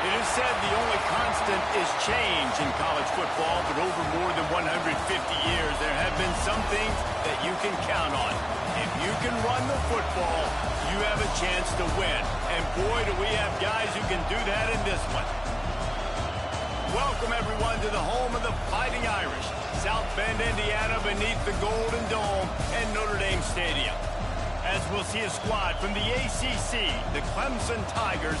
It is said the only constant is change in college football, but over more than 150 years, there have been some things that you can count on. If you can run the football, you have a chance to win. And boy, do we have guys who can do that in this one. Welcome, everyone, to the home of the Fighting Irish, South Bend, Indiana, beneath the Golden Dome and Notre Dame Stadium. As we'll see a squad from the ACC, the Clemson Tigers,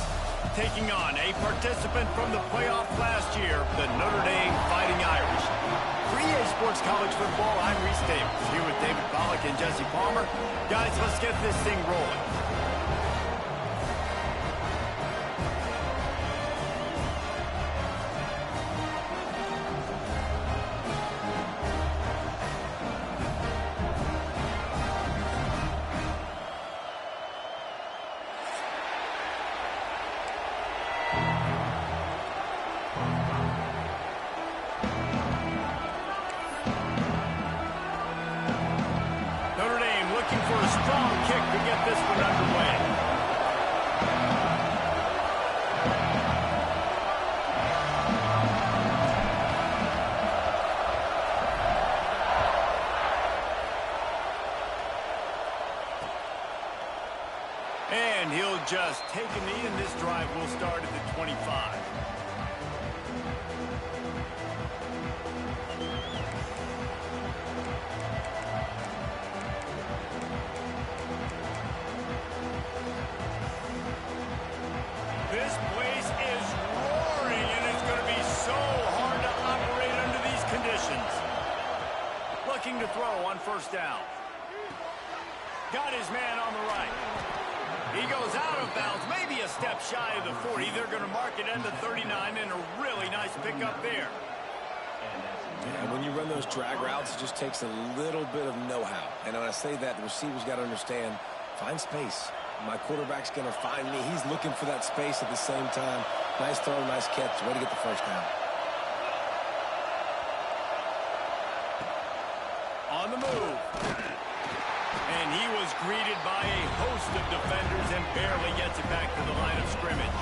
taking on a participant from the playoff last year, the Notre Dame Fighting Irish. For EA Sports College Football, I'm Reese Davis, here with David Pollack and Jesse Palmer. Guys, let's get this thing rolling. Looking for a strong kick to get this one underway. And he'll just take a knee, and this drive will start at the 25. This place is roaring, and it's going to be so hard to operate under these conditions. Looking to throw on first down. Got his man on the right. He goes out of bounds, maybe a step shy of the 40. They're going to mark it at the 39, and a really nice pickup there. And when you run those drag routes, it just takes a little bit of know-how. And when I say that, the receiver's got to understand, find space. My quarterback's going to find me. He's looking for that space at the same time. Nice throw, nice catch. Way to get the first down. On the move. And he was greeted by a host of defenders and barely gets it back to the line of scrimmage.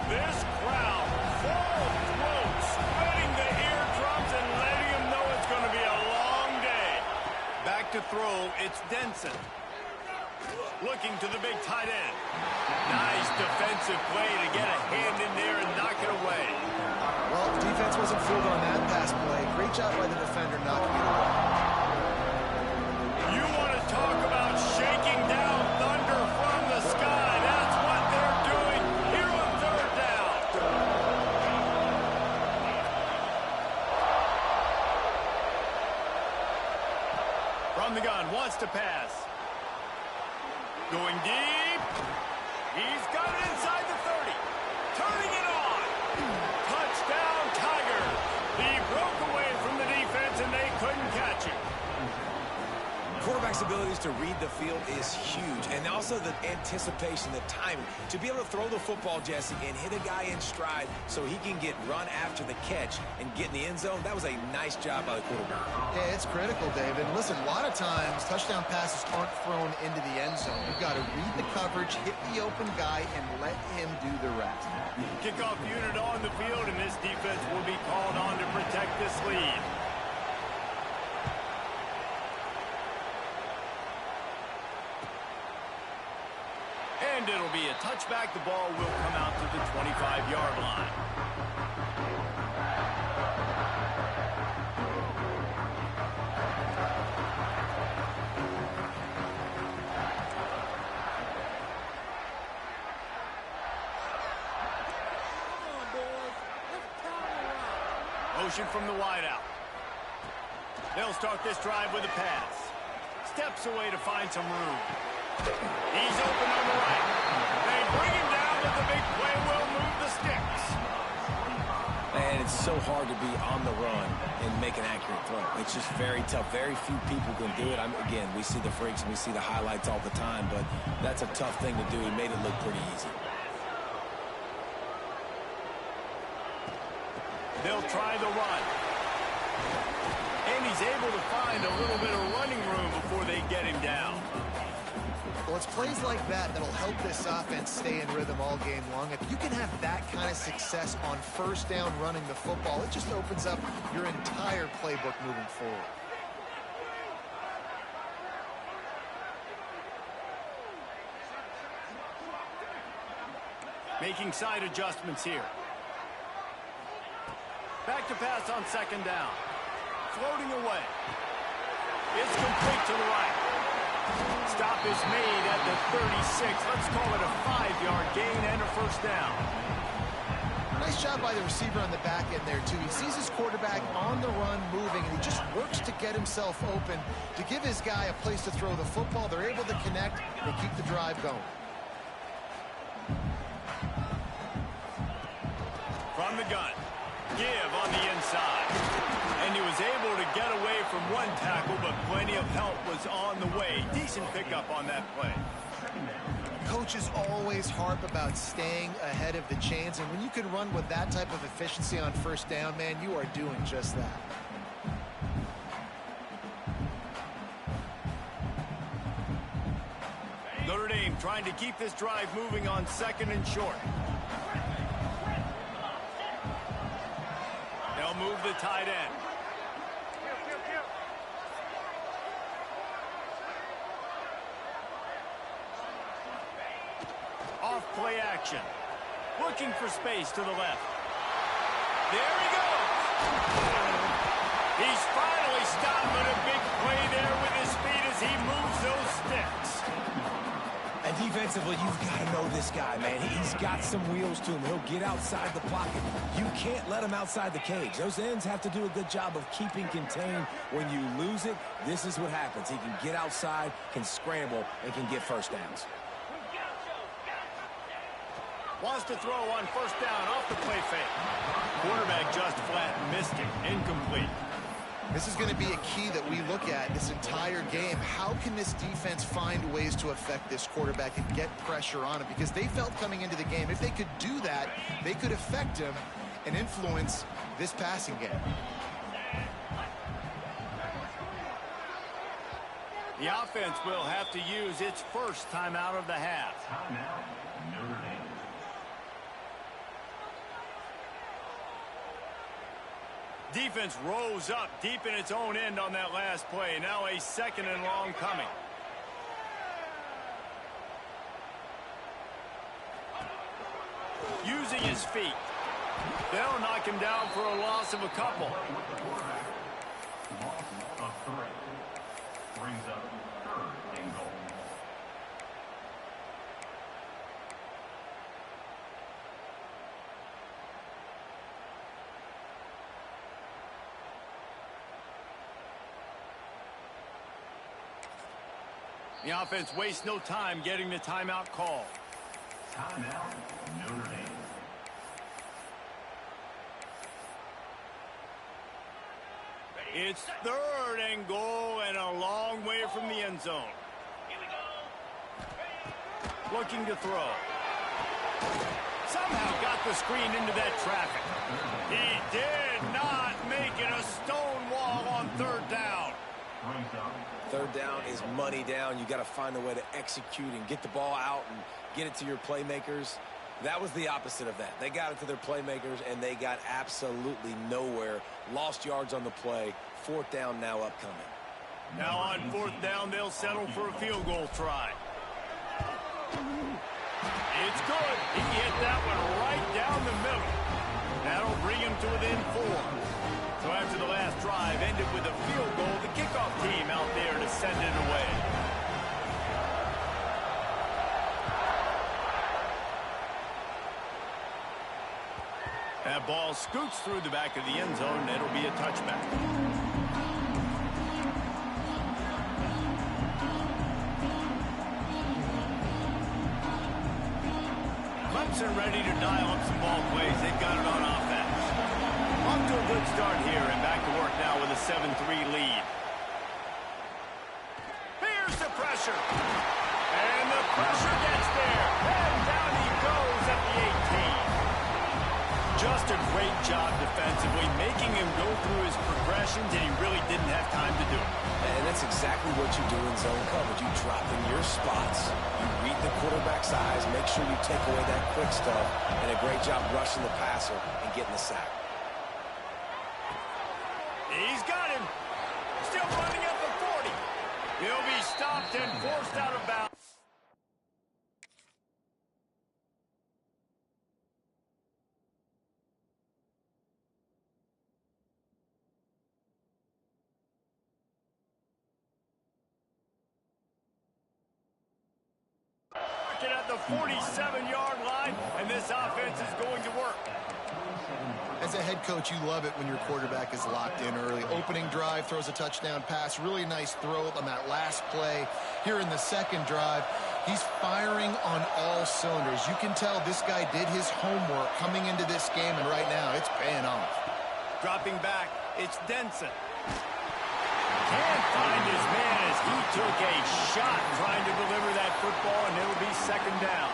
This crowd, full throat, spreading the eardrums and letting them know it's going to be a long day. Back to throw, it's Denson. Looking to the big tight end. Nice defensive play to get a hand in there and knock it away. Well, the defense wasn't fooled on that pass play. Great job by the defender knocking it away. You want to talk about shaking down thunder from the sky. That's what they're doing here on third down. From the gun, wants to pass. Going deep. He's got it inside the 30. Turning it on. Touchdown, Tigers. He broke away from the defense, and they couldn't catch him. Quarterback's abilities to read the field is huge. And also the anticipation, the timing. To be able to throw the football, Jesse, and hit a guy in stride so he can get run after the catch and get in the end zone, that was a nice job by the quarterback. Yeah, it's critical, David. Listen, a lot of times, touchdown passes aren't thrown into the end zone. You've got to read the coverage, hit the open guy, and let him do the rest. Kickoff unit on the field, and this defense will be called on to protect this lead. And it'll be a touchback. The ball will come out to the 25-yard line. Motion from the wideout. They'll start this drive with a pass. Steps away to find some room. He's open on the right. They bring him down, but the big play will move the sticks. And it's so hard to be on the run and make an accurate throw. It's just very tough. Very few people can do it. Again, we see the freaks and we see the highlights all the time, but that's a tough thing to do. He made it look pretty easy. They'll try the run. And he's able to find a little bit of running room before they get him down. Well, it's plays like that that'll help this offense stay in rhythm all game long. If you can have that kind of success on first down running the football, it just opens up your entire playbook moving forward. Making side adjustments here. Back to pass on second down. Floating away. It's complete to the right. Stop is made at the 36. Let's call it a 5-yard gain and a first down. Nice job by the receiver on the back end there, too. He sees his quarterback on the run moving, and he just works to get himself open to give his guy a place to throw the football. They're able to connect and keep the drive going. From the gun. Give on the inside. And he was able to get away from one tackle, but plenty of help was on the way. Decent pickup on that play. Coaches always harp about staying ahead of the chains, and when you can run with that type of efficiency on first down, man, you are doing just that. Notre Dame trying to keep this drive moving on second and short. They'll move the tight end. Off play action. Looking for space to the left. There he goes. He's finally stopped with a big play there with his speed as he moves those sticks. And defensively, you've got to know this guy, man. He's got some wheels to him. He'll get outside the pocket. You can't let him outside the cage. Those ends have to do a good job of keeping contained. When you lose it, this is what happens. He can get outside, can scramble, and can get first downs. Wants to throw on first down off the play fake. Quarterback just flat missed it. Incomplete. This is going to be a key that we look at this entire game. How can this defense find ways to affect this quarterback and get pressure on him? Because they felt coming into the game, if they could do that, they could affect him and influence this passing game. The offense will have to use its first timeout of the half. Timeout, Notre Dame. Defense rose up deep in its own end on that last play. Now a second and long coming. Using his feet. They'll knock him down for a loss of a couple. Loss of 3. Brings up 3rd and goal. The offense wastes no time getting the timeout call. Timeout, Notre Dame. It's 3rd and goal and a long way from the end zone. Looking to throw. Somehow got the screen into that traffic. He did not make it a stone wall on 3rd down. Brings up 3rd down is money down. You got to find a way to execute and get the ball out and get it to your playmakers. That was the opposite of that. They got it to their playmakers, and they got absolutely nowhere. Lost yards on the play. 4th down now upcoming. Now on 4th down, they'll settle for a field goal try. It's good. He hit that one right down the middle. That'll bring him to within 4. So after the last drive ended with a field goal, the kickoff team out there to send it away. That ball scoots through the back of the end zone, and it'll be a touchback. Clemson ready to dial up some ball plays. They've got it on offense. Off to a good start here, and back to work now with a 7-3 lead. Here's the pressure. And the pressure gets there. And down he goes at the 18. Just a great job defensively, making him go through his progressions, and he really didn't have time to do it. And that's exactly what you do in zone coverage. You drop in your spots, you read the quarterback's eyes, make sure you take away that quick stuff, and a great job rushing the passer and getting the sack. He's got him. Still running at the 40. He'll be stopped and forced out of bounds. At the 47-yard line, and this offense is going to work. As a head coach, you love it when your quarterback is locked in early. Opening drive, throws a touchdown pass. Really nice throw on that last play. Here in the second drive, he's firing on all cylinders. You can tell this guy did his homework coming into this game, and right now it's paying off. Dropping back, it's Denson. Can't find his man as he took a shot trying to deliver that football, and it'll be second down.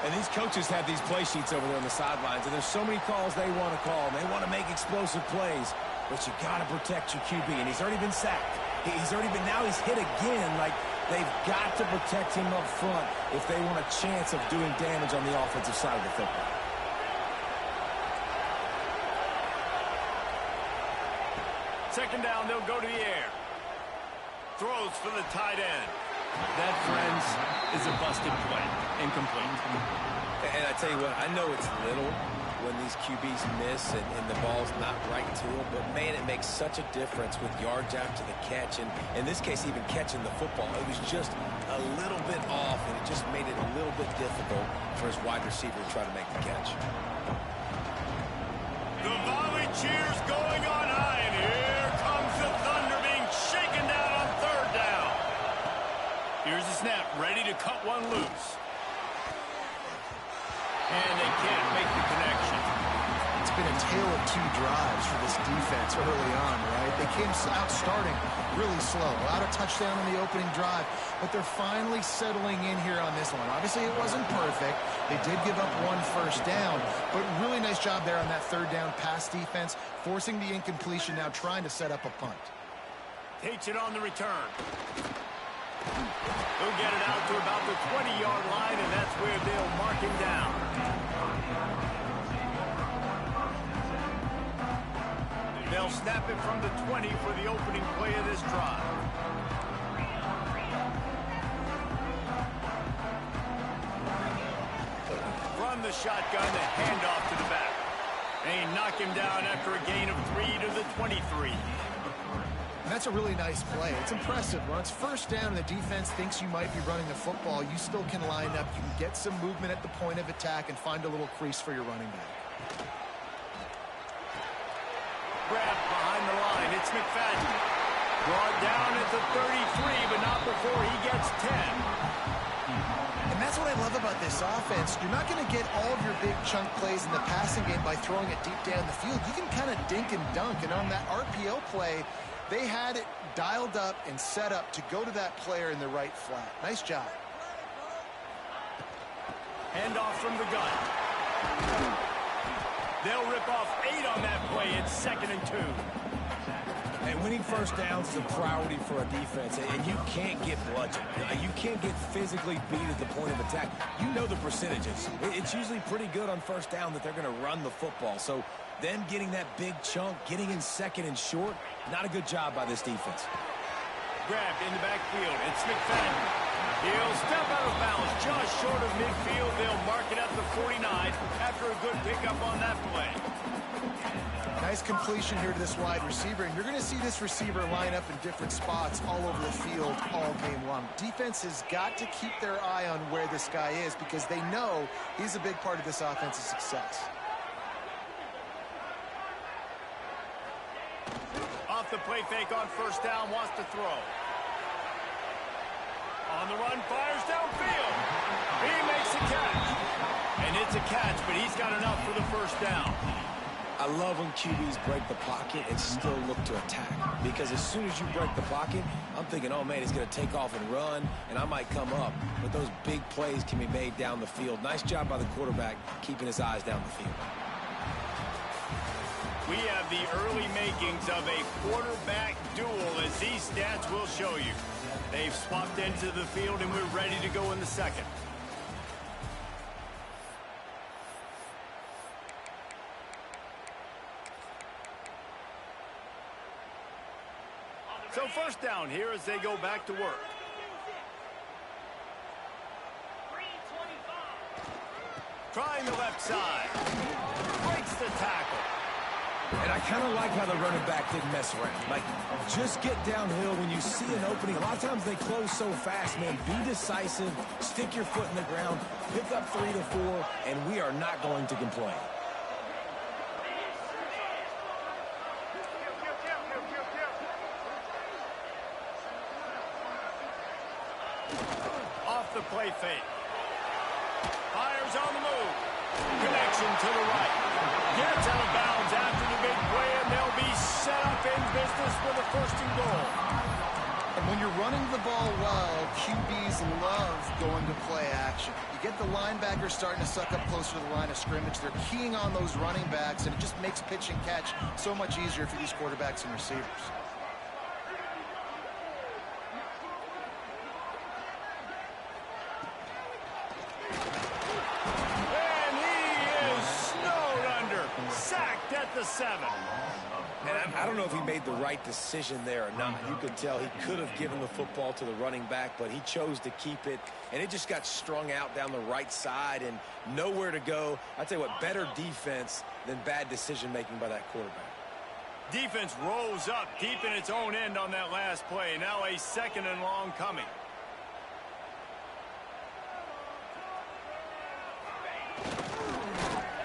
And these coaches have these play sheets over there on the sidelines, and there's so many calls they want to call, and they want to make explosive plays, but you got to protect your QB, and he's already been sacked. Now he's hit again. Like, they've got to protect him up front if they want a chance of doing damage on the offensive side of the football. Second down, they'll go to the air. Throws for the tight end. That, friends, is a busted play. Incomplete. And I tell you what, I know it's little when these QBs miss and the ball's not right to them, but, man, it makes such a difference with yards after the catch. And in this case, even catching the football, it was just a little bit off, and it just made it a little bit difficult for his wide receiver to try to make the catch. The volley cheers going on high, and here comes the Thunder being shaken down on third down. Here's the snap, ready to cut one loose. And they can't make the connection. It's been a tale of two drives for this defense early on, right? They came out starting really slow. Allowed a touchdown on the opening drive, but they're finally settling in here on this one. Obviously, it wasn't perfect. They did give up one first down, but really nice job there on that third down pass defense, forcing the incompletion, now trying to set up a punt. Takes it on the return. He'll get it out to about the 20-yard line, and that's where they'll mark him down. They'll snap it from the 20 for the opening play of this drive. From the shotgun, the handoff to the back. They knock him down after a gain of 3 to the 23. That's a really nice play. It's impressive. When it's first down and the defense thinks you might be running the football, you still can line up. You can get some movement at the point of attack and find a little crease for your running back. Grab behind the line. It's McFadden. Brought down at the 33, but not before he gets 10. And that's what I love about this offense. You're not going to get all of your big chunk plays in the passing game by throwing it deep down the field. You can kind of dink and dunk. And on that RPO play, they had it dialed up and set up to go to that player in the right flat. Nice job. Handoff from the gun. They'll rip off 8 on that play. It's 2nd and 2. And winning first downs is a priority for a defense, and you can't get bludgeoned. You can't get physically beat at the point of attack. You know the percentages. It's usually pretty good on first down that they're going to run the football. So them getting that big chunk, getting in 2nd and short, not a good job by this defense. Grabbed in the backfield. It's McFadden. He'll step out of bounds just short of midfield. They'll mark it at the 49 after a good pickup on that play. Nice completion here to this wide receiver, and you're going to see this receiver line up in different spots all over the field all game long. Defense has got to keep their eye on where this guy is because they know he's a big part of this offense's success. Off the play fake on first down, wants to throw. On the run, fires downfield. He makes a catch. And it's a catch, but he's got enough for the first down. I love when QBs break the pocket and still look to attack. Because as soon as you break the pocket, I'm thinking, oh, man, he's going to take off and run, and I might come up. But those big plays can be made down the field. Nice job by the quarterback keeping his eyes down the field. We have the early makings of a quarterback duel, as these stats will show you. They've swapped into the field, and we're ready to go in the second. So first down here as they go back to work. Trying the left side. Breaks the tackle. And I kind of like how the running back didn't mess around. Like, just get downhill when you see an opening. A lot of times they close so fast, man. Be decisive. Stick your foot in the ground. Pick up 3 to 4, and we are not going to complain. Off the play fake. Fires on the move. Connection to the right. Gets out of bounds after the big play, and they'll be set up in business with a 1st and goal. And when you're running the ball well, QBs love going to play action. You get the linebackers starting to suck up closer to the line of scrimmage. They're keying on those running backs, and it just makes pitch and catch so much easier for these quarterbacks and receivers. Sacked at the 7. And I don't know if he made the right decision there or not. You could tell he could have given the football to the running back, but he chose to keep it, and it just got strung out down the right side and nowhere to go. I tell you what, better defense than bad decision-making by that quarterback. Defense rose up deep in its own end on that last play. Now a 2nd and long coming.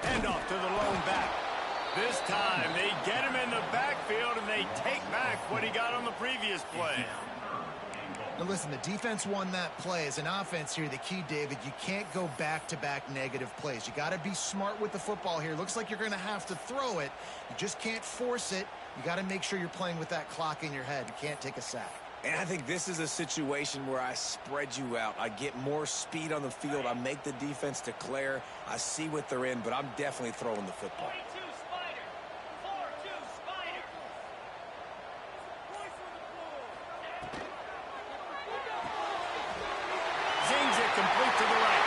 Handoff to the lone back. This time they get him in the backfield and they take back what he got on the previous play. Now listen, the defense won that play. As an offense here, the key, David, you can't go back-to-back negative plays. You got to be smart with the football here. Looks like you're going to have to throw it. You just can't force it. You got to make sure you're playing with that clock in your head. You can't take a sack. And I think this is a situation where I spread you out. I get more speed on the field. I make the defense declare. I see what they're in, but I'm definitely throwing the football. Zings it complete to the right.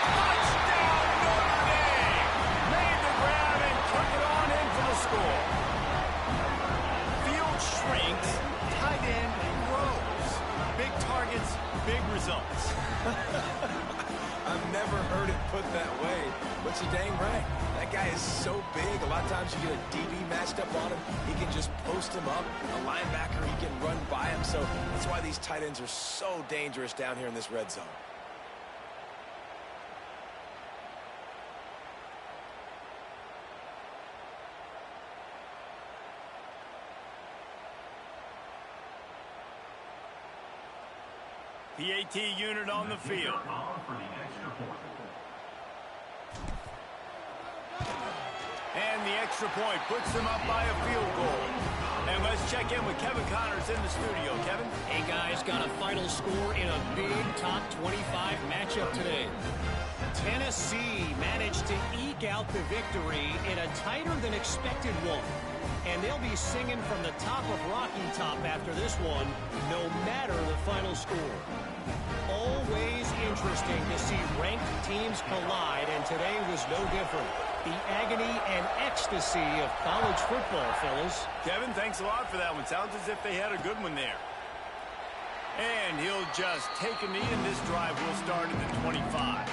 Touchdown, Notre Dame! Made the grab and took it on in for the score. Field shrinks, tight end grows. Big targets, big results. I've never heard it put that way, but you're dang right. That guy is so big. A lot of times you get a DB matched up on him. He can just post him up. A linebacker, he can run by him. So that's why these tight ends are so dangerous down here in this red zone. PAT unit on the field. And the extra point puts them up by a field goal. And let's check in with Kevin Connors in the studio. Kevin? Hey, guys, got a final score in a big top 25 matchup today. Tennessee managed to eke out the victory in a tighter than expected one. And they'll be singing from the top of Rocky Top after this one, no matter the final score. Always interesting to see ranked teams collide, and today was no different. The agony and ecstasy of college football, fellas. Kevin, thanks a lot for that one. Sounds as if they had a good one there. And he'll just take a knee, and this drive will start at the 25.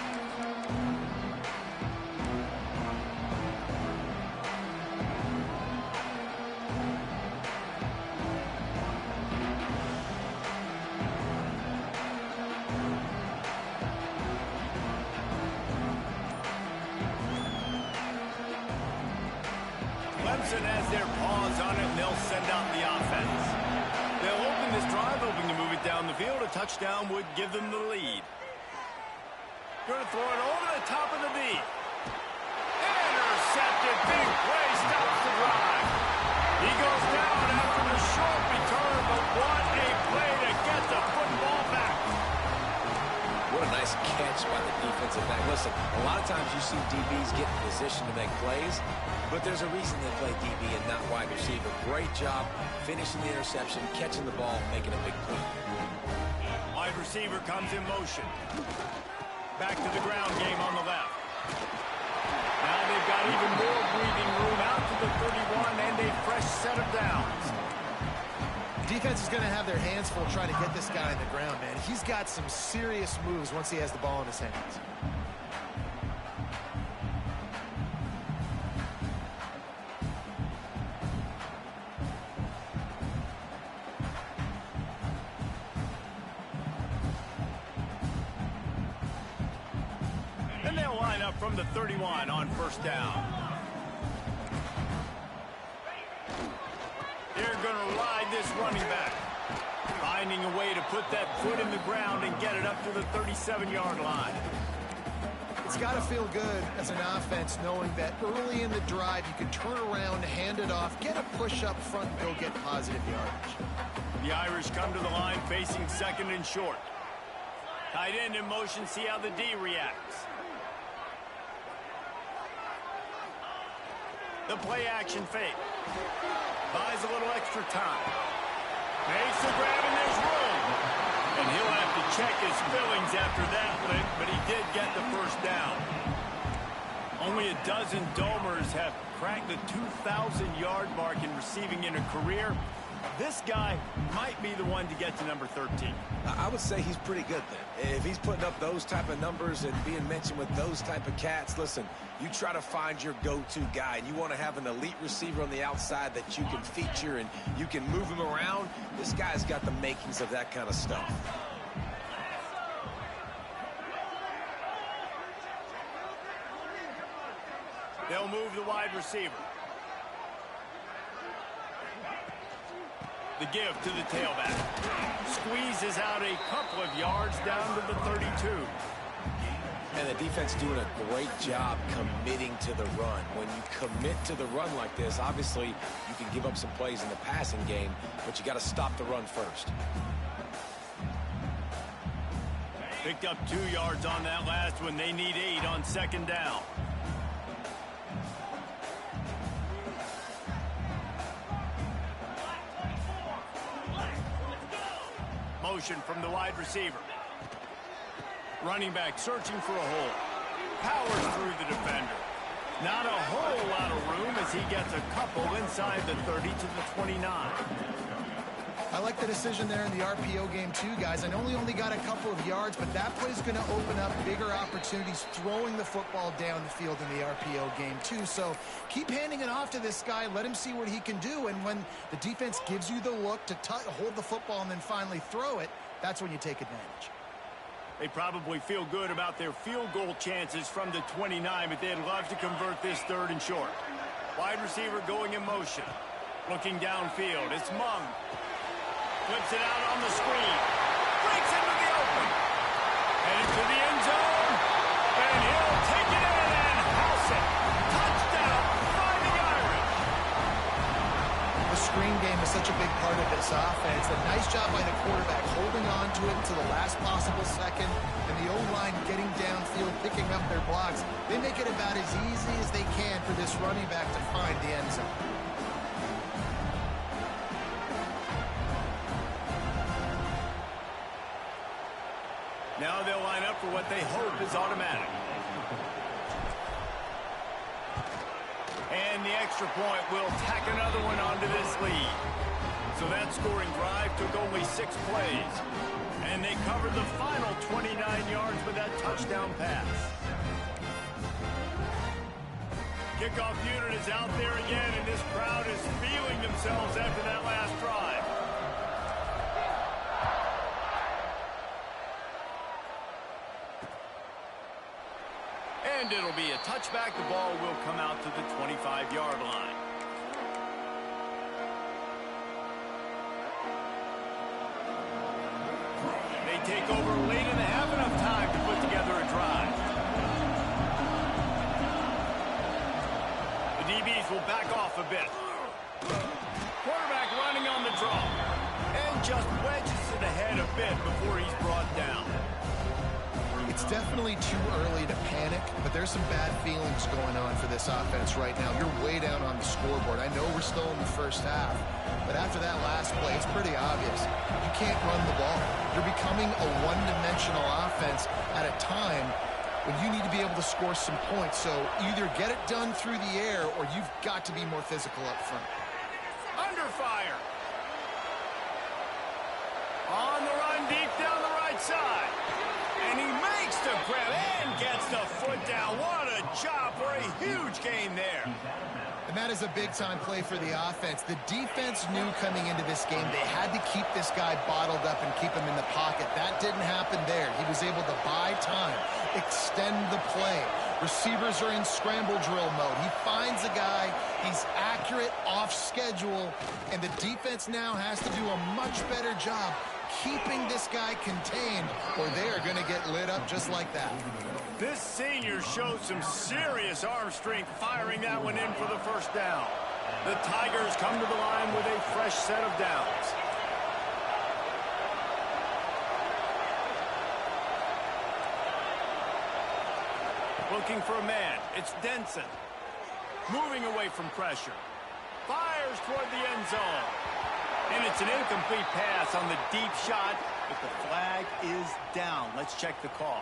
Clemson has their paws on it, and they'll send out the offense. They'll open this drive, hoping to move it down the field. A touchdown would give them the lead. Going to throw it over the top of the knee. Intercepted. Big play stops the drive. He goes down after the short return, but what a play to get the football back. What a nice catch by the defensive quarterback. Listen, a lot of times you see DBs get in position to make plays, but there's a reason they play DB and not wide receiver. Great job finishing the interception, catching the ball, making a big play. Wide receiver comes in motion. Back to the ground game on the left. Now they've got even more breathing room out to the 31 and a fresh set of downs. Defense is going to have their hands full trying to get this guy on the ground, man. He's got some serious moves once he has the ball in his hands. And they'll line up from the 31 on first down. They're going to ride this running back. Finding a way to put that foot in the ground and get it up to the 37-yard line. It's got to feel good as an offense knowing that early in the drive you can turn around, hand it off, get a push up front, and go get positive yardage. The Irish come to the line facing second and short. Tight end in motion, see how the D reacts. The play action fake. Buys a little extra time. Makes the grab and there's room. And he'll have to check his fillings after that limp, but he did get the first down. Only a dozen Domers have cracked the 2,000-yard mark in receiving in a career. This guy might be the one to get to number 13. I would say he's pretty good then. If he's putting up those type of numbers and being mentioned with those type of cats, listen, you try to find your go-to guy, and you want to have an elite receiver on the outside that you can feature and you can move him around. This guy's got the makings of that kind of stuff. They'll move the wide receiver. The give to the tailback. Squeezes out a couple of yards down to the 32. And the defense doing a great job committing to the run. When you commit to the run like this, obviously you can give up some plays in the passing game, but you got to stop the run first. Picked up 2 yards on that last one. They need 8 on second down. Motion from the wide receiver. Running back searching for a hole. Powers through the defender. Not a whole lot of room as he gets a couple inside the 30 to the 29. I like the decision there in the RPO game too, guys. I know he only got a couple of yards, but that play is going to open up bigger opportunities throwing the football down the field in the RPO game too. So keep handing it off to this guy. Let him see what he can do. And when the defense gives you the look to hold the football and then finally throw it, that's when you take advantage. They probably feel good about their field goal chances from the 29, but they'd love to convert this third and short. Wide receiver going in motion. Looking downfield. It's Mung. Flips it out on the screen. Breaks into the open. Headed to the end zone. And he'll take it in and house it. Touchdown, Fighting Irish. The screen game is such a big part of this offense. A nice job by the quarterback holding on to it until the last possible second. And the O-line getting downfield, picking up their blocks. They make it about as easy as they can for this running back to find the end zone. Now they'll line up for what they hope is automatic. And the extra point will tack another one onto this lead. So that scoring drive took only 6 plays. And they covered the final 29 yards with that touchdown pass. Kickoff unit is out there again, and this crowd is feeling themselves after that last drive. And it'll be a touchback. The ball will come out to the 25-yard line. They take over late in the half, enough time to put together a drive. The DBs will back off a bit. Quarterback running on the draw. And just wedges it ahead a bit before he's brought down. It's definitely too early to panic, but there's some bad feelings going on for this offense right now. You're way down on the scoreboard. I know we're still in the first half, but after that last play, it's pretty obvious. You can't run the ball. You're becoming a one-dimensional offense at a time when you need to be able to score some points. So either get it done through the air or you've got to be more physical up front. Under fire. On the run deep down the right side. And he makes the grab and gets the foot down. What a job for a huge gain there. And that is a big-time play for the offense. The defense knew coming into this game they had to keep this guy bottled up and keep him in the pocket. That didn't happen there. He was able to buy time, extend the play. Receivers are in scramble drill mode. He finds a guy. He's accurate, off schedule, and the defense now has to do a much better job keeping this guy contained, or they are going to get lit up just like that. This senior showed some serious arm strength firing that one in for the first down. The Tigers come to the line with a fresh set of downs. Looking for a man. It's Denson. Moving away from pressure. Fires toward the end zone. And it's an incomplete pass on the deep shot, but the flag is down. Let's check the call.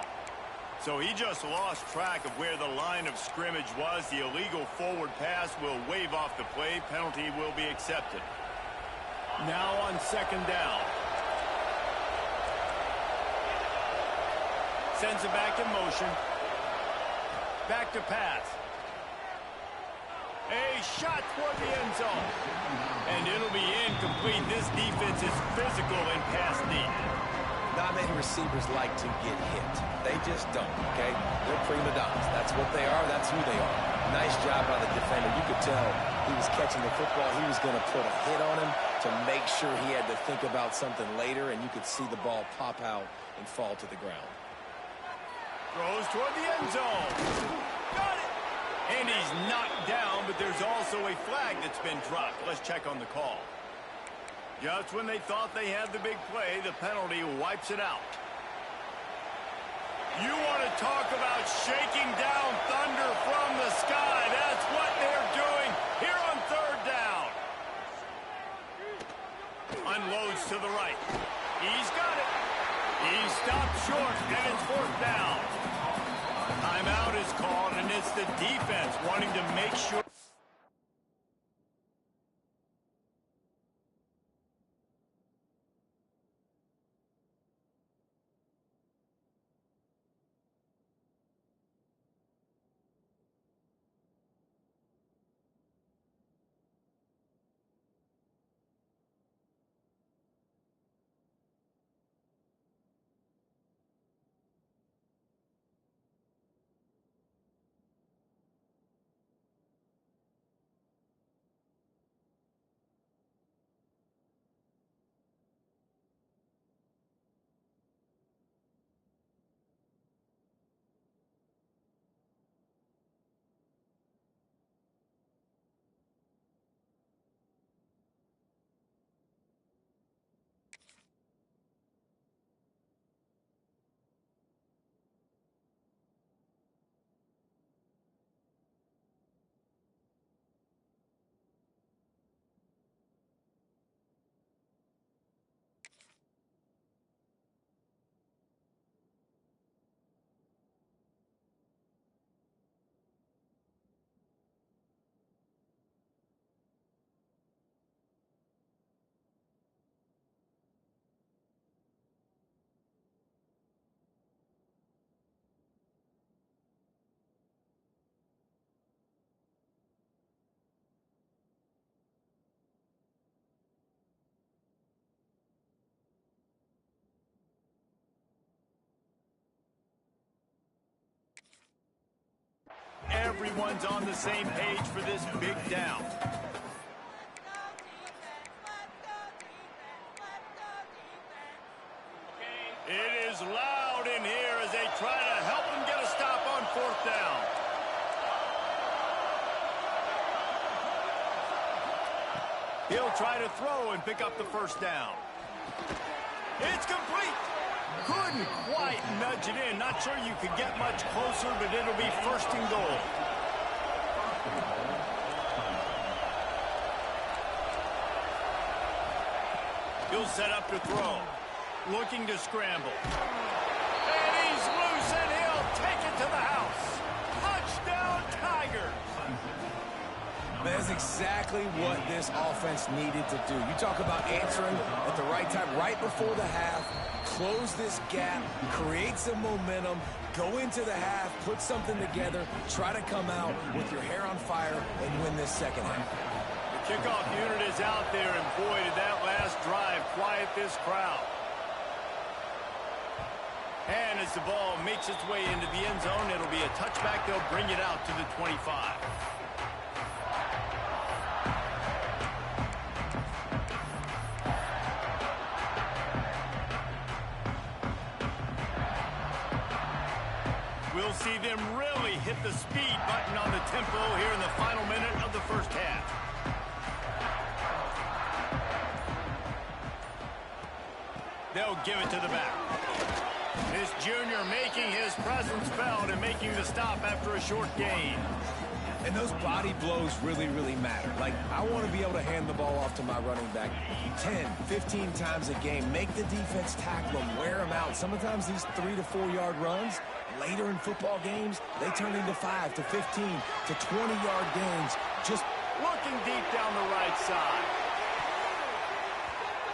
So he just lost track of where the line of scrimmage was. The illegal forward pass will wave off the play. Penalty will be accepted. Now on second down. Sends it back in motion. Back to pass. A shot toward the end zone. And it'll be incomplete. This defense is physical and pass deep. Not many receivers like to get hit. They just don't, okay? They're prima donnas. That's what they are. That's who they are. Nice job by the defender. You could tell he was catching the football. He was going to put a hit on him to make sure he had to think about something later, and you could see the ball pop out and fall to the ground. Throws toward the end zone. Got it. And he's knocked down, but there's also a flag that's been dropped. Let's check on the call. Just when they thought they had the big play, the penalty wipes it out. You want to talk about shaking down thunder from the sky. That's what they're doing here on third down. Unloads to the right. He's got it. He stopped short, and it's fourth down. Timeout is called, and it's the defense wanting to make sure. Everyone's on the same page for this big down. It is loud in here as they try to help him get a stop on fourth down. He'll try to throw and pick up the first down. It's complete. Couldn't quite nudge it in. Not sure you could get much closer, but it'll be first and goal. He'll set up to throw. Looking to scramble. And he's loose, and he'll take it to the house. Touchdown, Tigers. That's exactly what this offense needed to do. You talk about answering at the right time, right before the half, close this gap, create some momentum, go into the half, put something together, try to come out with your hair on fire and win this second half. The kickoff unit is out there, and boy, did that last drive quiet this crowd. And as the ball makes its way into the end zone, it'll be a touchback. They'll bring it out to the 25. We'll see them really hit the speed button on the tempo here in the final minute of the first half. They'll give it to the back. This junior making his presence felt and making the stop after a short gain. And those body blows really, really matter. Like, I want to be able to hand the ball off to my running back 10, 15 times a game. Make the defense tackle them, wear them out. Sometimes these 3 to 4 yard runs, later in football games, they turn into 5 to 15 to 20-yard gains. Just looking deep down the right side.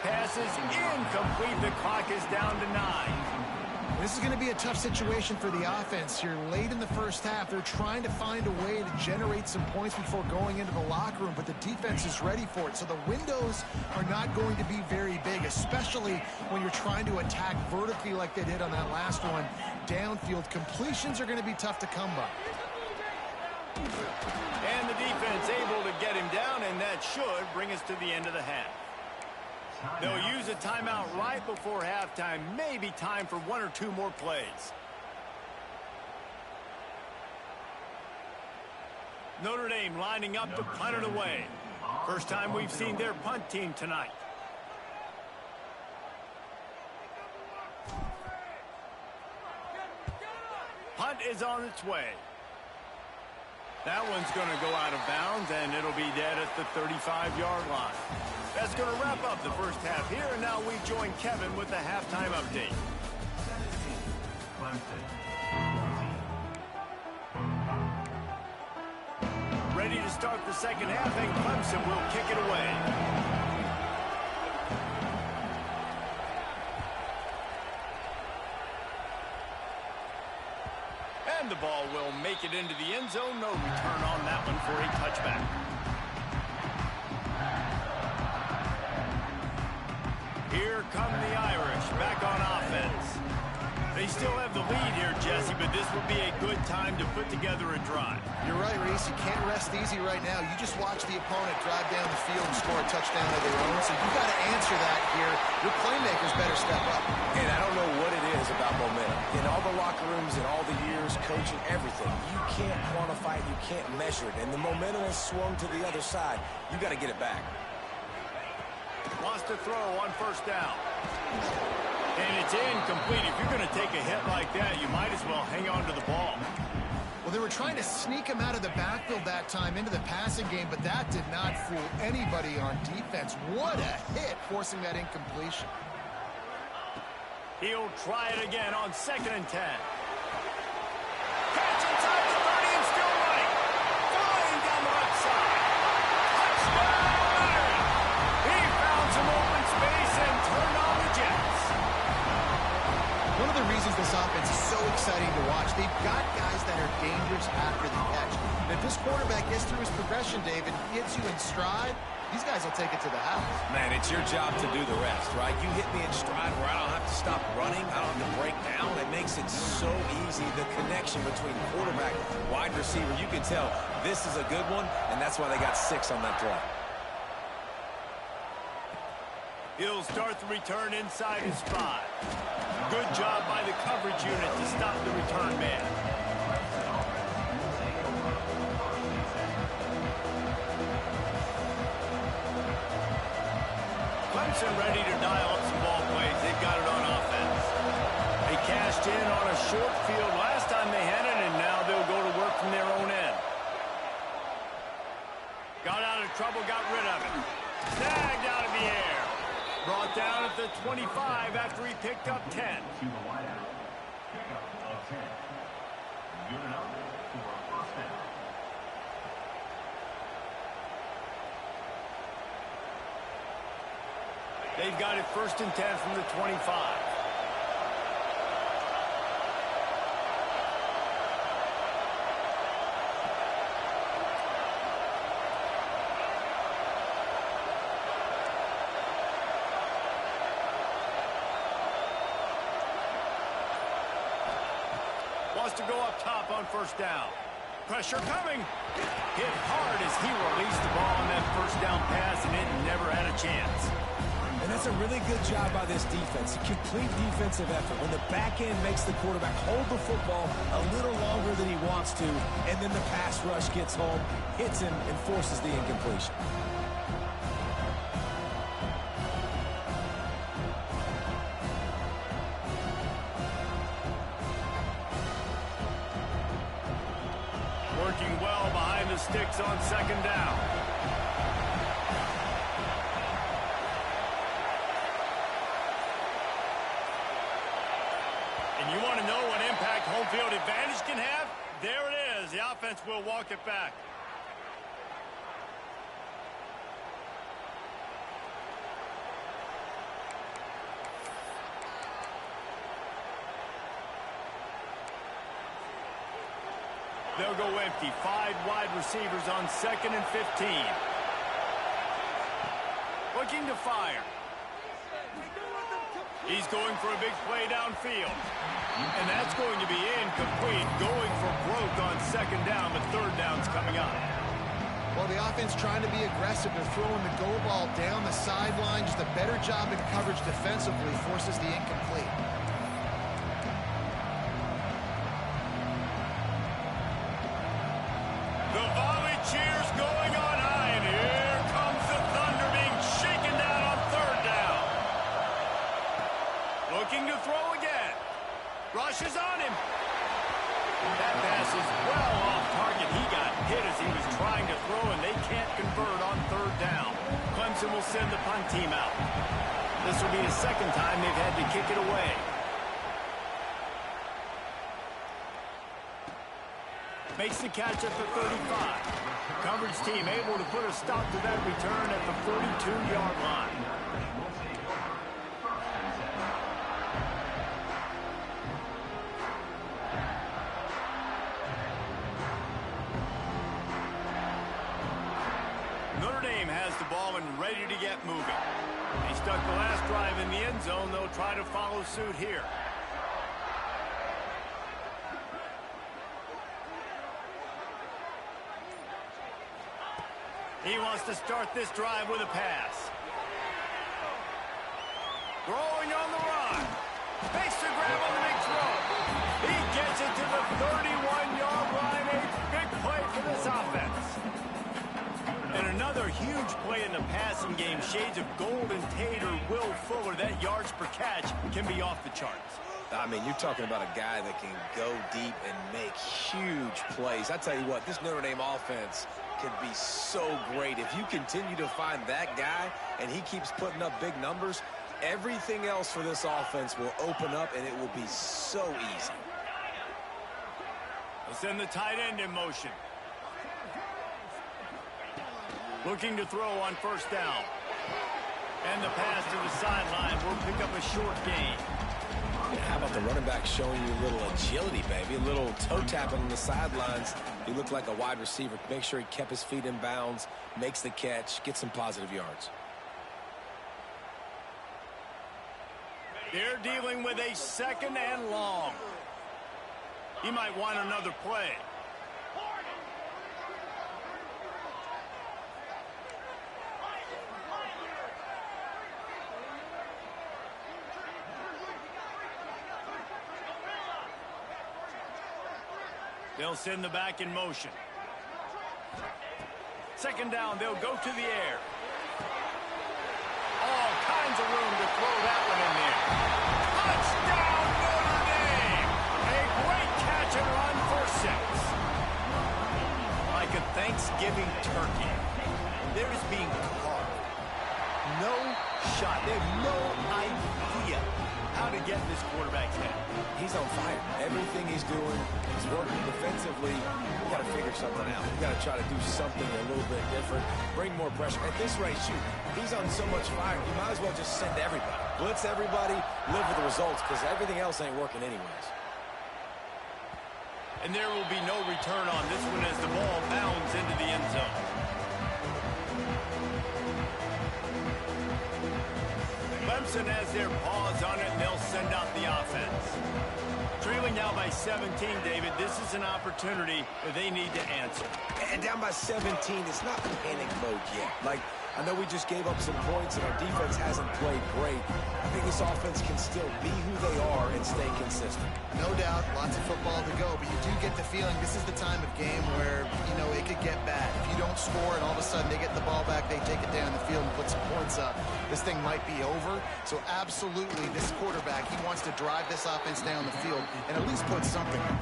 Pass is incomplete. The clock is down to 9. This is going to be a tough situation for the offense here. Late in the first half, they're trying to find a way to generate some points before going into the locker room, but the defense is ready for it. So the windows are not going to be very big, especially when you're trying to attack vertically like they did on that last one. Downfield completions are going to be tough to come by. And the defense able to get him down, and that should bring us to the end of the half. They'll use a timeout right before halftime. Maybe time for 1 or 2 more plays. Notre Dame lining up to punt it away. First time we've seen their punt team tonight. Punt is on its way. That one's going to go out of bounds, and it'll be dead at the 35-yard line. That's going to wrap up the first half here, and now we join Kevin with the halftime update. Ready to start the second half, and Clemson will kick it away. And the ball will make it into the end zone. No return on that one for a touchback. Here come the Irish back on offense. They still have the lead here, Jesse, but this would be a good time to put together a drive. You're right, Reese. You can't rest easy right now. You just watch the opponent drive down the field and score a touchdown of their own. So you've got to answer that here. Your playmakers better step up. And I don't know what it is about momentum. In all the locker rooms, in all the years, coaching, everything, you can't quantify it, you can't measure it. And the momentum has swung to the other side. You got to get it back. Wants to throw on first down. And it's incomplete. If you're going to take a hit like that, you might as well hang on to the ball. Well, they were trying to sneak him out of the backfield that time into the passing game, but that did not fool anybody on defense. What a hit, forcing that incompletion. He'll try it again on 2nd and 10. Catch inside the 30 and still running. Flying down the left side. Touchdown! He found some open space and turned on the Jets. One of the reasons this offense is so exciting to watch, they've got guys that are dangerous after the catch. And if this quarterback gets through his progression, David, gets you in stride, these guys will take it to the house. Man, it's your job to do the rest, right? You hit me in stride where I don't have to stop running. I don't have to break down. It makes it so easy. The connection between quarterback and wide receiver, you can tell this is a good one, and that's why they got 6 on that play. He'll start the return inside his 5. Good job by the coverage unit to stop the return man. Clemson ready to dial up some ball plays. They've got it on offense. pushed in on a short field last time they had it, and now they'll go to work from their own end. Got out of trouble, got rid of it. Snagged out of the air. Brought down at the 25 after he picked up 10. To the wideout. Pickup of 10. Good enough for a first down. They've got it 1st and 10 from the 25. Wants to go up top on 1st down. Pressure coming. Hit hard as he released the ball on that 1st down pass, and it never had a chance. And that's a really good job by this defense. A complete defensive effort. When the back end makes the quarterback hold the football a little longer than he wants to, and then the pass rush gets home, hits him, and forces the incompletion. Working well behind the sticks on 2nd down. And you want to know what impact home field advantage can have? There it is. The offense will walk it back. They'll go empty. 5 wide receivers on 2nd and 15. Looking to fire. He's going for a big play downfield. And that's going to be incomplete. Going for broke on 2nd down, but 3rd down's coming up. Well, the offense trying to be aggressive. They're throwing the go ball down the sideline. Just a better job in coverage defensively forces the incomplete. The volley cheers going on high, and here comes the thunder being shaken down on 3rd down. Looking to throw again. Rushes on him. That pass is well off target. He got hit as he was trying to throw, and they can't convert on 3rd down. Clemson will send the punt team out. This will be the 2nd time they've had to kick it away. Makes the catch at the 35. Coverage team able to put a stop to that return at the 42-yard line. Notre Dame has the ball and ready to get moving. They stuck the last drive in the end zone. They'll try to follow suit here. He wants to start this drive with a pass. Throwing on the run. Makes the grab on the big throw. He gets it to the 31-yard line. A big play for this offense. And another huge play in the passing game. Shades of Golden Tate or Will Fuller. That yards per catch can be off the charts. I mean, you're talking about a guy that can go deep and make huge plays. I tell you what, this Notre Dame offense can be so great. If you continue to find that guy and he keeps putting up big numbers, everything else for this offense will open up and it will be so easy. They'll send the tight end in motion. Looking to throw on 1st down. And the pass to the sideline will pick up a short gain. How about the running back showing you a little agility, baby? A little toe tapping on the sidelines. He looked like a wide receiver. Make sure he kept his feet in bounds, makes the catch, gets some positive yards. They're dealing with a 2nd and long. He might want another play. They'll send the back in motion. 2nd down, they'll go to the air. All kinds of room to throw that one in there. Touchdown, Notre Dame! like a Thanksgiving turkey. There is being carved. No shot. They have no idea how to get in this quarterback's head. He's on fire. Everything he's doing is working defensively. We got to figure something out. We got to try to do something a little bit different. Bring more pressure. At this rate, shoot, he's on so much fire. You might as well just send everybody. Blitz everybody, live with the results, because everything else ain't working anyways. And there will be no return on this one as the ball bounds into the end zone. Clemson has their paws on it, and they'll send out the offense. Trailing now by 17, David, this is an opportunity that they need to answer. And down by 17, it's not panic mode yet. Like, I know we just gave up some points, and our defense hasn't played great. I think this offense can still be who they are and stay consistent. No doubt, lots of football to go, but you do get the feeling this is the time of game where, you know, it could get bad. If you don't score and all of a sudden they get the ball back, they take it down the field and put some points up, this thing might be over. So absolutely, this quarterback, he wants to drive this offense down the field and at least put something up.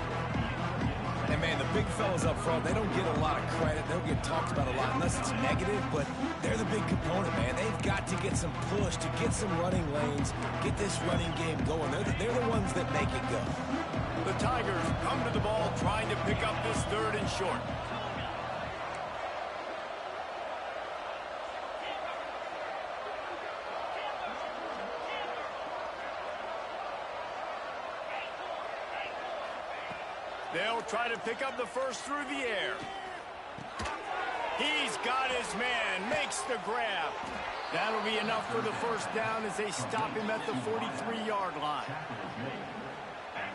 And, man, the big fellas up front, they don't get a lot of credit. They don't get talked about a lot unless it's negative, but they're the big component, man. They've got to get some push, to get some running lanes, get this running game going. They're the ones that make it go. The Tigers come to the ball trying to pick up this third and short. They'll try to pick up the first through the air. He's got his man, makes the grab. That'll be enough for the first down as they stop him at the 43-yard line.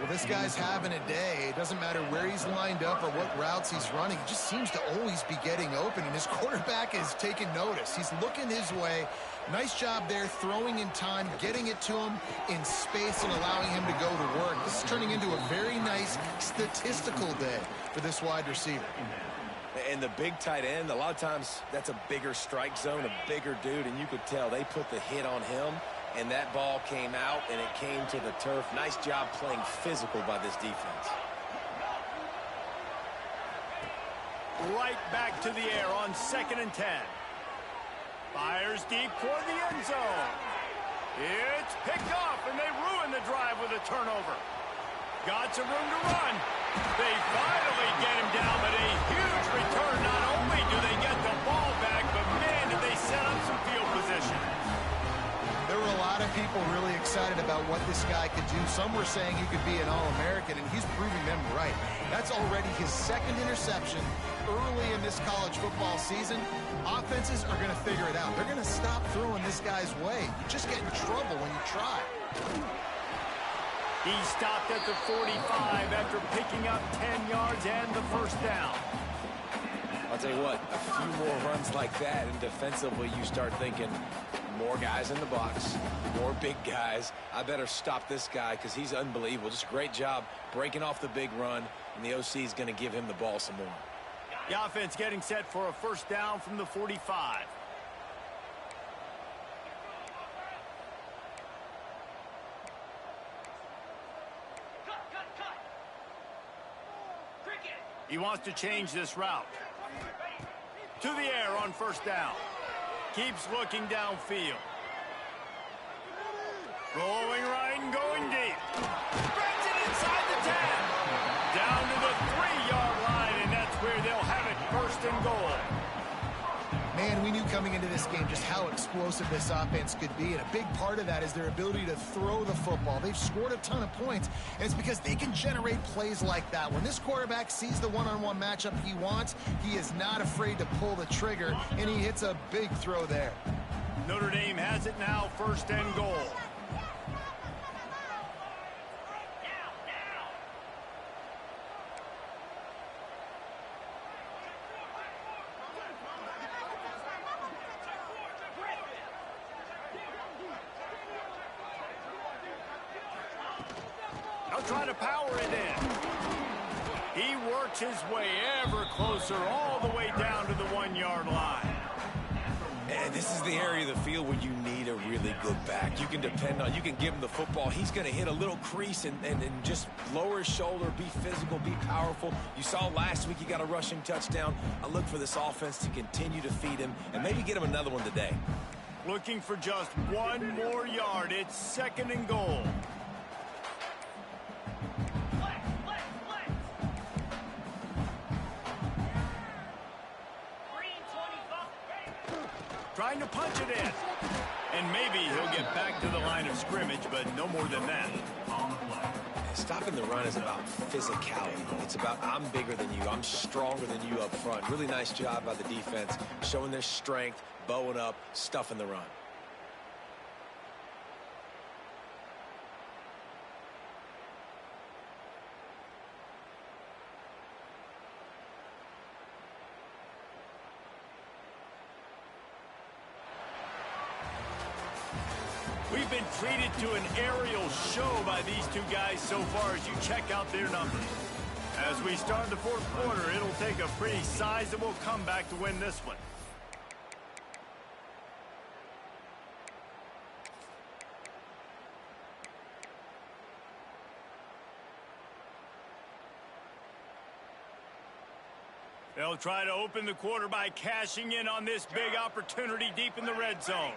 Well, this guy's having a day. It doesn't matter where he's lined up or what routes he's running. He just seems to always be getting open, and his quarterback is taking notice. He's looking his way. Nice job there, throwing in time, getting it to him in space and allowing him to go to work. This is turning into a very nice statistical day for this wide receiver. And the big tight end, a lot of times that's a bigger strike zone, a bigger dude, and you could tell they put the hit on him, and that ball came out, and it came to the turf. Nice job playing physical by this defense. Right back to the air on 2nd and 10. Fires deep toward the end zone. It's picked off, and they ruin the drive with a turnover. Got some room to run. They finally get him down, but a huge return. Not only do they get the ball back, but man, did they set up some field position. There were a lot of people really excited about what this guy could do. Some were saying he could be an All-American, and he's proving them right. That's already his second interception early in this college football season. Offenses are going to figure it out. They're going to stop throwing this guy's way. You just get in trouble when you try. He stopped at the 45 after picking up 10 yards and the first down. I'll tell you what, a few more runs like that, and defensively you start thinking, more guys in the box, more big guys. I better stop this guy because he's unbelievable. Just a great job breaking off the big run, and the OC is going to give him the ball some more. The offense getting set for a first down from the 45. He wants to change this route. To the air on first down. Keeps looking downfield. Rolling right and going deep. Spreads it inside the 10. Down to the 3-yard line, and that's where they'll have it, first and goal. Man, we knew coming into this game just how explosive this offense could be, and a big part of that is their ability to throw the football. They've scored a ton of points, and it's because they can generate plays like that. When this quarterback sees the one-on-one matchup he wants, he is not afraid to pull the trigger, and he hits a big throw there. Notre Dame has it now, first and goal. Trying to power it in. He works his way ever closer all the way down to the 1-yard line. And this is the area of the field where you need a really good back. You can depend on, you can give him the football. He's going to hit a little crease and just lower his shoulder, be physical, be powerful. You saw last week he got a rushing touchdown. I look for this offense to continue to feed him and maybe get him another one today. Looking for just one more yard. It's 2nd and goal. Trying to punch it in. And maybe he'll get back to the line of scrimmage, but no more than that. Stopping the run is about physicality. It's about I'm bigger than you. I'm stronger than you up front. Really nice job by the defense, showing their strength, bowing up, stuffing the run. We've been treated to an aerial show by these two guys so far as you check out their numbers. As we start the 4th quarter, it'll take a pretty sizable comeback to win this one. They'll try to open the quarter by cashing in on this big opportunity deep in the red zone.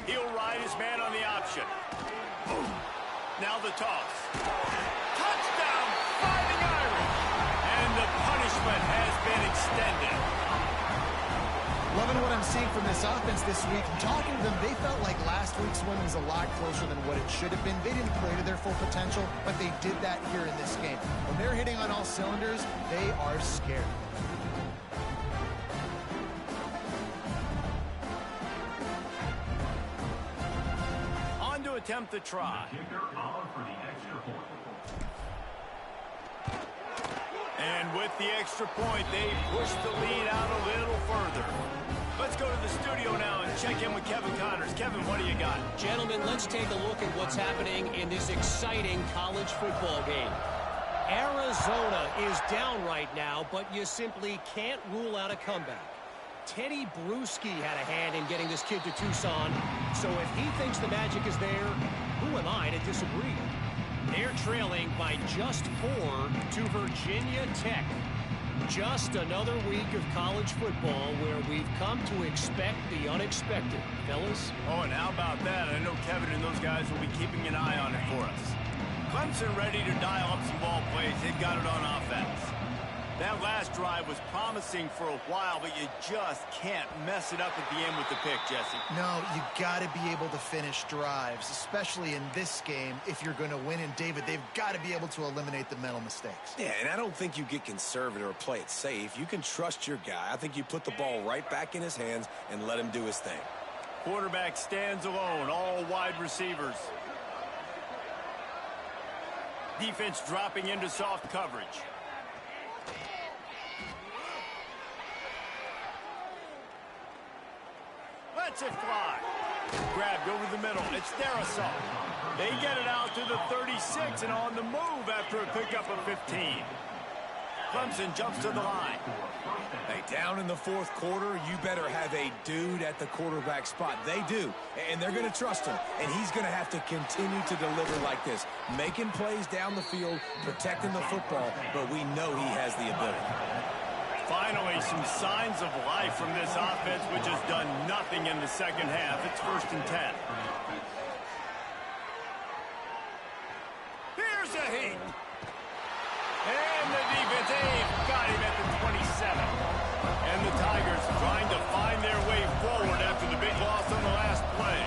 He'll ride his man on the option. Now the toss. Touchdown, Fighting Irish. And the punishment has been extended. Loving what I'm seeing from this offense this week. Talking to them, they felt like last week's win was a lot closer than what it should have been. They didn't play to their full potential, but they did that here in this game. When they're hitting on all cylinders, they are scared. Attempt to try. And with the extra point, they push the lead out a little further. Let's go to the studio now and check in with Kevin Connors. Kevin, what do you got? Gentlemen, let's take a look at what's happening in this exciting college football game. Arizona is down right now, but you simply can't rule out a comeback. Teddy Bruschi had a hand in getting this kid to Tucson, so if he thinks the magic is there, who am I to disagree? They're trailing by just 4 to Virginia Tech. Just another week of college football where we've come to expect the unexpected, fellas. Oh, and how about that? I know Kevin and those guys will be keeping an eye on it for us. Clemson ready to dial up some ball plays. They've got it on offense. That last drive was promising for a while, but you just can't mess it up at the end with the pick, Jesse. No, you got to be able to finish drives, especially in this game. If you're going to win, and David, they've got to be able to eliminate the mental mistakes. Yeah, and I don't think you get conservative or play it safe. You can trust your guy. I think you put the ball right back in his hands and let him do his thing. Quarterback stands alone, all wide receivers. Defense dropping into soft coverage. Lets it fly. Grabbed over the middle. It's Darisaw. They get it out to the 36 and on the move after a pickup of 15. Clemson jumps to the line. Hey, down in the 4th quarter, you better have a dude at the quarterback spot. They do, and they're going to trust him, and he's going to have to continue to deliver like this, making plays down the field, protecting the football, but we know he has the ability. Finally, some signs of life from this offense, which has done nothing in the 2nd half. It's 1st and 10. Here's a heat. And the defense, got him at the 27. And the Tigers trying to find their way forward after the big loss on the last play.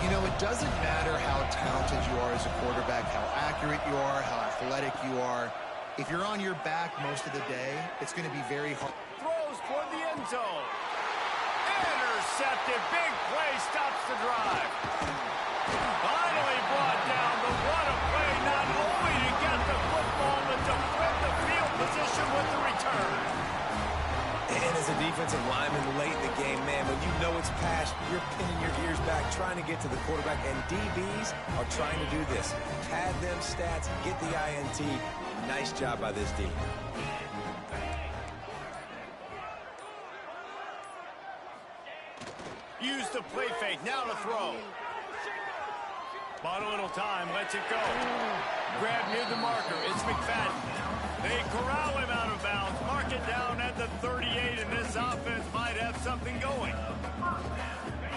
You know, it doesn't matter how talented you are as a quarterback, how accurate you are, how athletic you are. If you're on your back most of the day, it's going to be very hard. Throws toward the end zone. Intercepted. Big play stops the drive. Finally brought down, but what a play, not only to get the football, but to flip the field position with the return. And as a defensive linemen late in the game, man, when you know it's past, you're pinning your ears back, trying to get to the quarterback, and DBs are trying to do this. Pad them stats, get the INT. Nice job by this D. Use the play fake, now to throw. Bought a little time, lets it go. Grab near the marker, it's McFadden. They corral him out of bounds, mark it down at the 38, and this offense might have something going.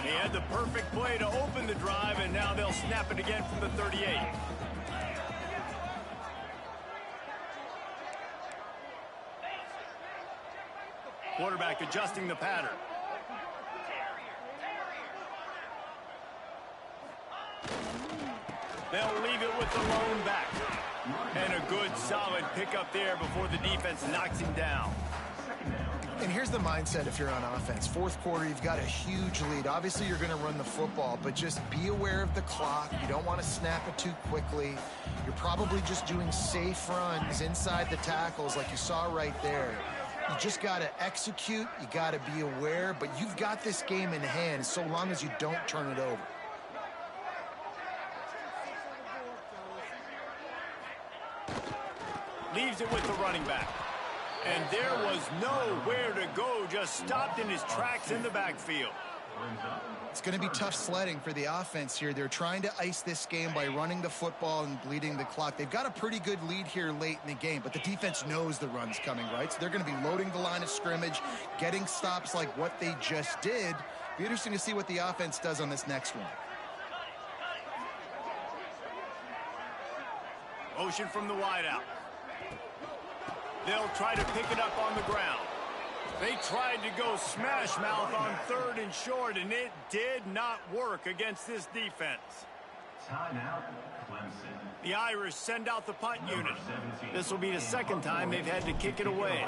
He had the perfect play to open the drive, and now they'll snap it again from the 38. Quarterback adjusting the pattern. They'll leave it with the lone back. And a good, solid pickup there before the defense knocks him down. And here's the mindset if you're on offense. Fourth quarter, you've got a huge lead. Obviously, you're going to run the football, but just be aware of the clock. You don't want to snap it too quickly. You're probably just doing safe runs inside the tackles like you saw right there. You just got to execute. You got to be aware, but you've got this game in hand so long as you don't turn it over. Leaves it with the running back. And there was nowhere to go, just stopped in his tracks in the backfield. It's going to be tough sledding for the offense here. They're trying to ice this game by running the football and bleeding the clock. They've got a pretty good lead here late in the game, but the defense knows the run's coming, right? So they're going to be loading the line of scrimmage, getting stops like what they just did. Be interesting to see what the offense does on this next one. Motion from the wideout. They'll try to pick it up on the ground. They tried to go smash mouth on 3rd and short, and it did not work against this defense. Timeout, Clemson. The Irish send out the punt unit. This will be the second time they've had to kick it away.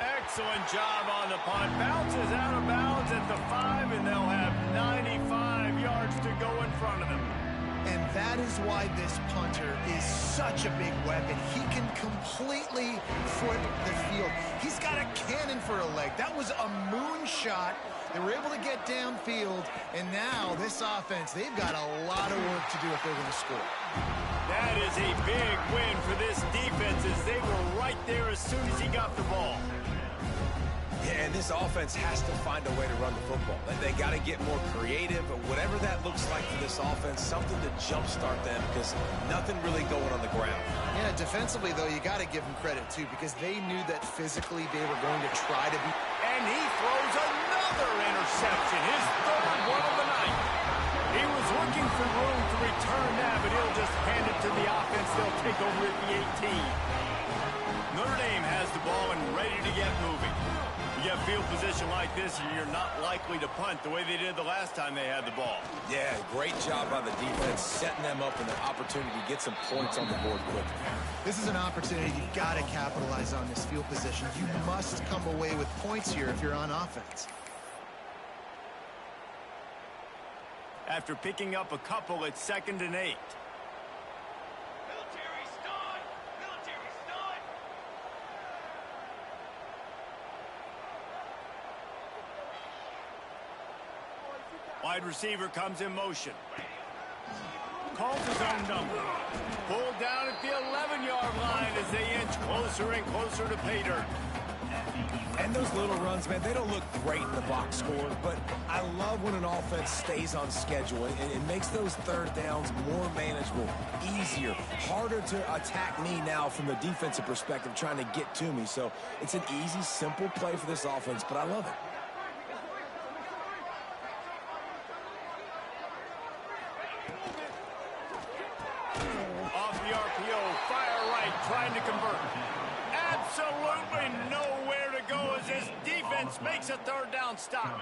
Excellent job on the punt. Bounces out of bounds at the 5, and they'll have 95 yards to go in front of them. And that is why this punter is such a big weapon. He can completely foot the field. He's got a cannon for a leg. That was a moonshot. They were able to get downfield, and now this offense, they've got a lot of work to do if they're going to score. That is a big win for this defense as they were right there as soon as he got the ball. Yeah, and this offense has to find a way to run the football. They got to get more creative, but whatever that looks like for this offense, something to jumpstart them because nothing really going on the ground. Yeah, defensively, though, you got to give them credit, too, because they knew that physically they were going to try to be. And he throws another interception, his 3rd one of the night. He was looking for room to return that, but he'll just hand it to the offense. They'll take over at the 18. Notre Dame has the ball and ready to get moving. You get field position like this, and you're not likely to punt the way they did the last time they had the ball. Yeah, great job by the defense, setting them up with an opportunity to get some points on the board quickly. This is an opportunity you've got to capitalize on this field position. You must come away with points here if you're on offense. After picking up a couple at 2nd and 8. Wide receiver comes in motion. Calls his own number. Pulled down at the 11-yard line as they inch closer and closer to pay dirt. And those little runs, man, they don't look great in the box score, but I love when an offense stays on schedule, and it makes those 3rd downs more manageable, easier, harder to attack me now from the defensive perspective trying to get to me. So it's an easy, simple play for this offense, but I love it. Trying to convert. Absolutely nowhere to go as this defense makes a 3rd down stop.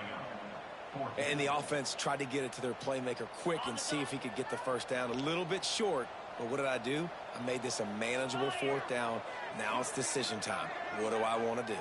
And the offense tried to get it to their playmaker quick and see if he could get the 1st down. A little bit short, but what did I do? I made this a manageable 4th down. Now it's decision time. What do I want to do?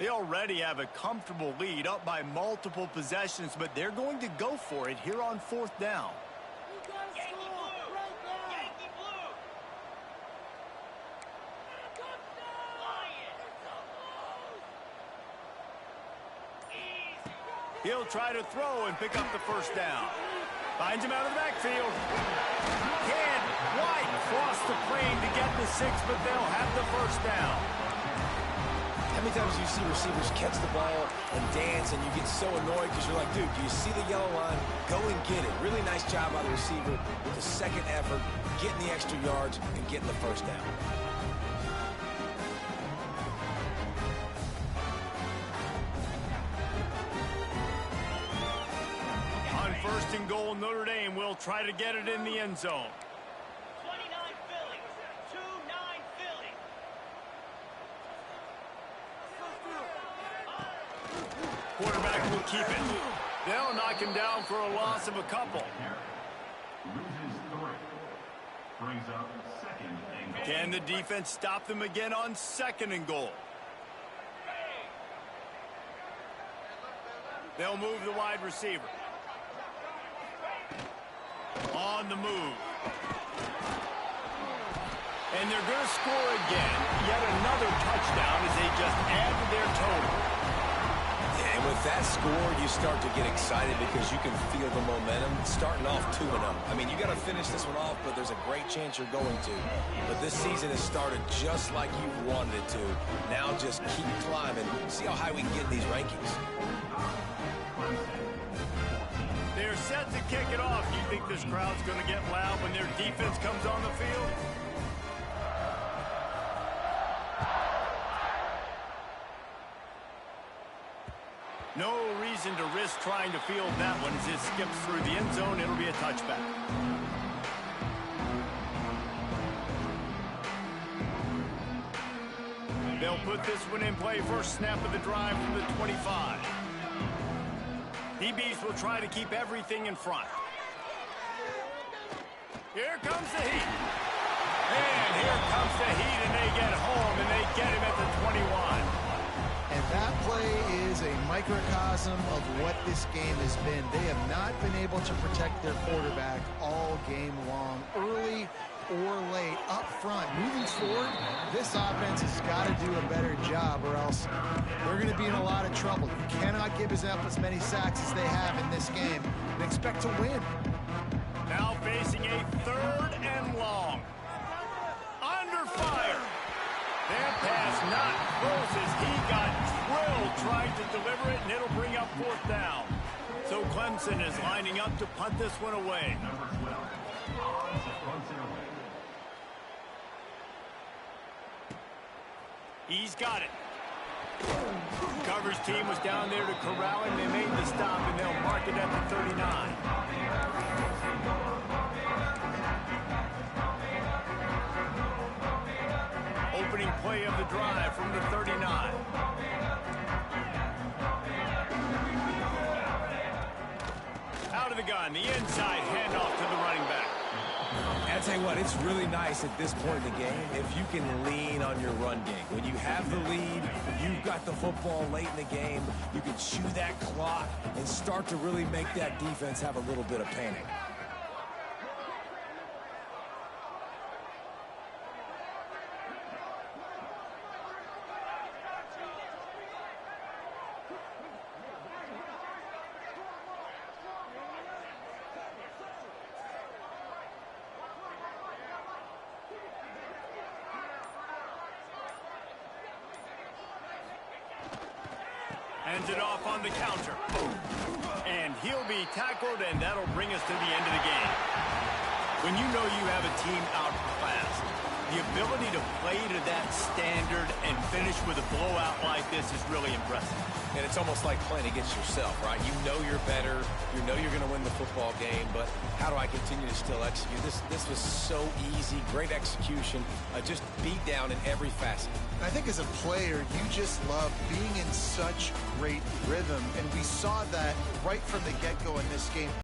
They already have a comfortable lead up by multiple possessions, but they're going to go for it here on 4th down. He'll try to throw and pick up the 1st down. Finds him out of the backfield. Can't quite cross the plane to get the 6, but they'll have the 1st down. How many times do you see receivers catch the ball and dance and you get so annoyed because you're like, dude, do you see the yellow line? Go and get it. Really nice job by the receiver with the 2nd effort, getting the extra yards and getting the 1st down. On 1st and goal, Notre Dame will try to get it in the end zone. 29 Philly. 2-9 Philly. Quarterback will keep it. They'll knock him down for a loss of a couple. Loses 3. Brings up 2nd and goal. Can the defense stop them again on 2nd and goal? They'll move the wide receiver. On the move. And they're going to score again. Yet another touchdown as they just add to their total. And with that score, you start to get excited because you can feel the momentum starting off 2-0. I mean, you got to finish this one off, but there's a great chance you're going to. But this season has started just like you wanted it to. Now just keep climbing. See how high we can get in these rankings. They're set to kick it off. Do you think this crowd's going to get loud when their defense comes on the field? No reason to risk trying to field that one as it skips through the end zone. It'll be a touchback. They'll put this one in play. First snap of the drive from the 25. DBs will try to keep everything in front. Here comes the heat. And here comes the heat, and they get home, and they get him at the 21. And that play is a microcosm of what this game has been. They have not been able to protect their quarterback all game long, early or late, up front. Moving forward, this offense has got to do a better job or else they're going to be in a lot of trouble. You cannot give up as many sacks as they have in this game and expect to win. Now facing a 3rd and long. Under fire. That pass not close as he got drilled trying to deliver it, and it'll bring up 4th down. So Clemson is lining up to punt this one away. Number 12. Punts it away. He's got it. Coverage team was down there to corral him. They made the stop, and they'll mark it at the 39. Opening play of the drive from the 39. Out of the gun, the inside handoff to the running back. And I tell you what, it's really nice at this point in the game if you can lean on your run game. When you have the lead, you've got the football late in the game, you can chew that clock and start to really make that defense have a little bit of panic. Hands it off on the counter. And he'll be tackled, and that'll bring us to the end of the game. When you know you have a team outclassed, the ability to play to that standard and finish with a blowout like this is really impressive. And it's almost like playing against yourself, right? You know you're better. You know you're going to win the football game, but how do I continue to still execute? This was so easy, great execution, just beat down in every facet. I think as a player, you just love being in such great rhythm, and we saw that right from the get-go in this game.